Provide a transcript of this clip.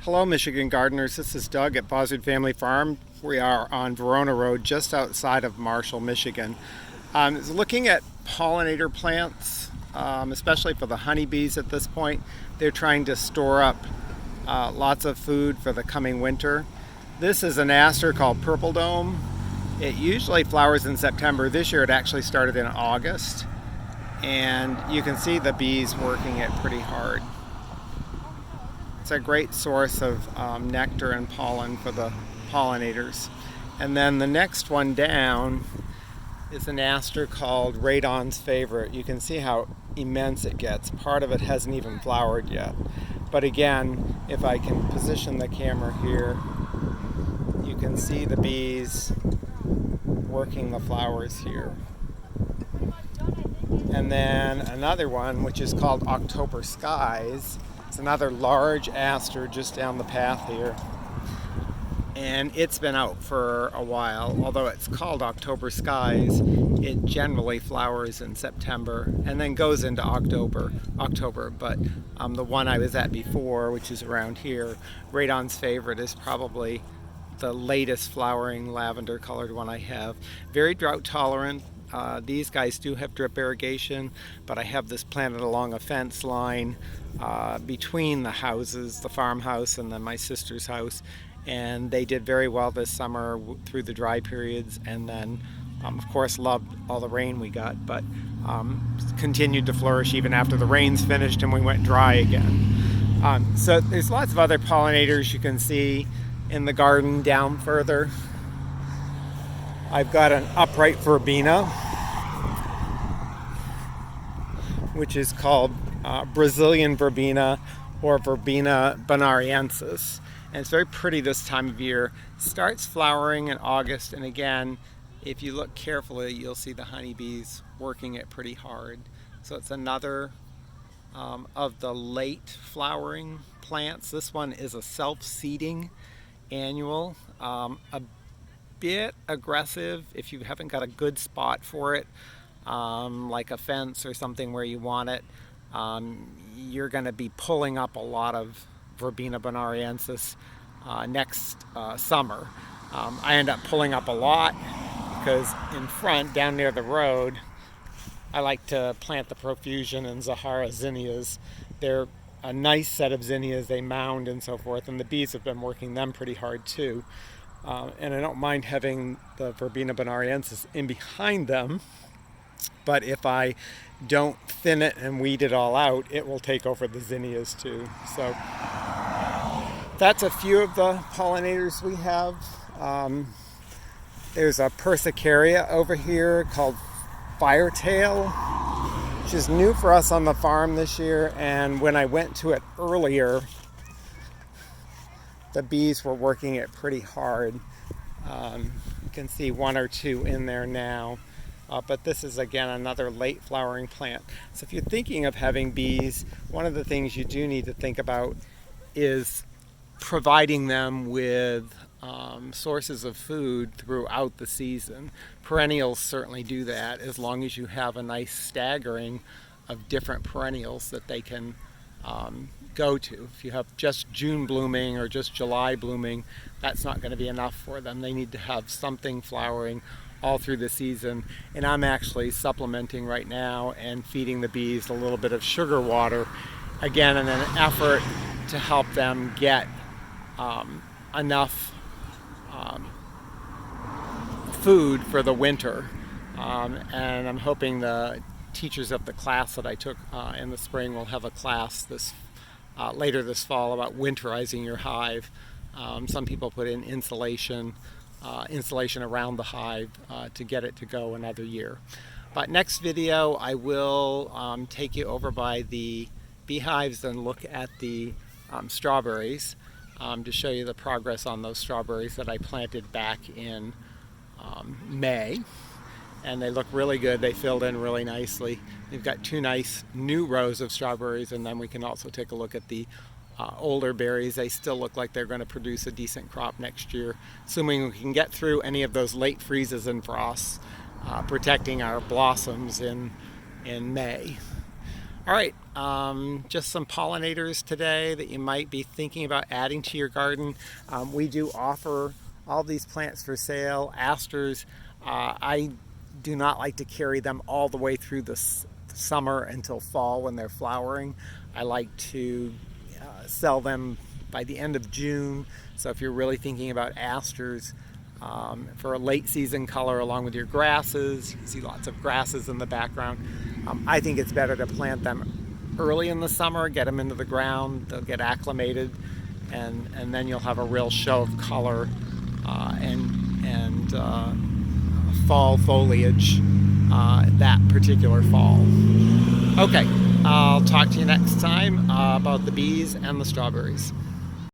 Hello Michigan gardeners, this is Doug at Buzzard Family Farm. We are on Verona Road just outside of Marshall, Michigan. Looking at pollinator plants, especially for the honeybees at this point. They're trying to store up lots of food for the coming winter. This is an aster called Purple Dome. It usually flowers in September. This year it actually started in August. And you can see the bees working it pretty hard. It's a great source of nectar and pollen for the pollinators. And then the next one down is an aster called Radon's Favorite. You can see how immense it gets. Part of it hasn't even flowered yet. But again, if I can position the camera here, you can see the bees working the flowers here. And then another one, which is called October Skies. It's another large aster just down the path here. And it's been out for a while. Although it's called October Skies, it generally flowers in September and then goes into October. But the one I was at before, which is around here, Radon's Favorite, is probably the latest flowering lavender colored one I have. Very drought tolerant. These guys do have drip irrigation, but I have this planted along a fence line between the houses, the farmhouse and then my sister's house, and they did very well this summer through the dry periods, and then of course loved all the rain we got, but continued to flourish even after the rains finished and we went dry again. So there's lots of other pollinators you can see in the garden down further. I've got an upright verbena, which is called Brazilian verbena or Verbena Bonariensis. And it's very pretty this time of year. Starts flowering in August, and again, if you look carefully, you'll see the honeybees working it pretty hard. So it's another of the late flowering plants. This one is a self-seeding annual. A bit aggressive if you haven't got a good spot for it, like a fence or something where you want it. You're going to be pulling up a lot of Verbena bonariensis next summer. I end up pulling up a lot because in front, down near the road, I like to plant the profusion and Zahara zinnias. They're a nice set of zinnias. They mound and so forth, and the bees have been working them pretty hard too. And I don't mind having the Verbena bonariensis in behind them, but if I don't thin it and weed it all out, it will take over the zinnias too. So that's a few of the pollinators we have. There's a Persicaria over here called Firetail, which is new for us on the farm this year, and when I went to it earlier, the bees were working it pretty hard. You can see one or two in there now, but this is again another late flowering plant. So if you're thinking of having bees, one of the things you do need to think about is providing them with sources of food throughout the season. Perennials certainly do that, as long as you have a nice staggering of different perennials that they can go to. If you have just June blooming or just July blooming, that's not going to be enough for them. They need to have something flowering all through the season. And I'm actually supplementing right now and feeding the bees a little bit of sugar water, again in an effort to help them get enough food for the winter. And I'm hoping the teachers of the class that I took in the spring will have a class later this fall about winterizing your hive. Some people put in insulation around the hive to get it to go another year. But next video I will take you over by the beehives and look at the strawberries to show you the progress on those strawberries that I planted back in May. And they look really good. They filled in really nicely. They've got two nice new rows of strawberries, and then we can also take a look at the older berries. They still look like they're going to produce a decent crop next year, assuming we can get through any of those late freezes and frosts, protecting our blossoms in May. All right, just some pollinators today that you might be thinking about adding to your garden. We do offer all these plants for sale. Asters, I do not like to carry them all the way through the summer until fall when they're flowering. I like to sell them by the end of June. So if you're really thinking about asters for a late season color along with your grasses, you can see lots of grasses in the background. I think it's better to plant them early in the summer, get them into the ground, they'll get acclimated, and then you'll have a real show of color and fall foliage that particular fall. Okay, I'll talk to you next time about the bees and the strawberries.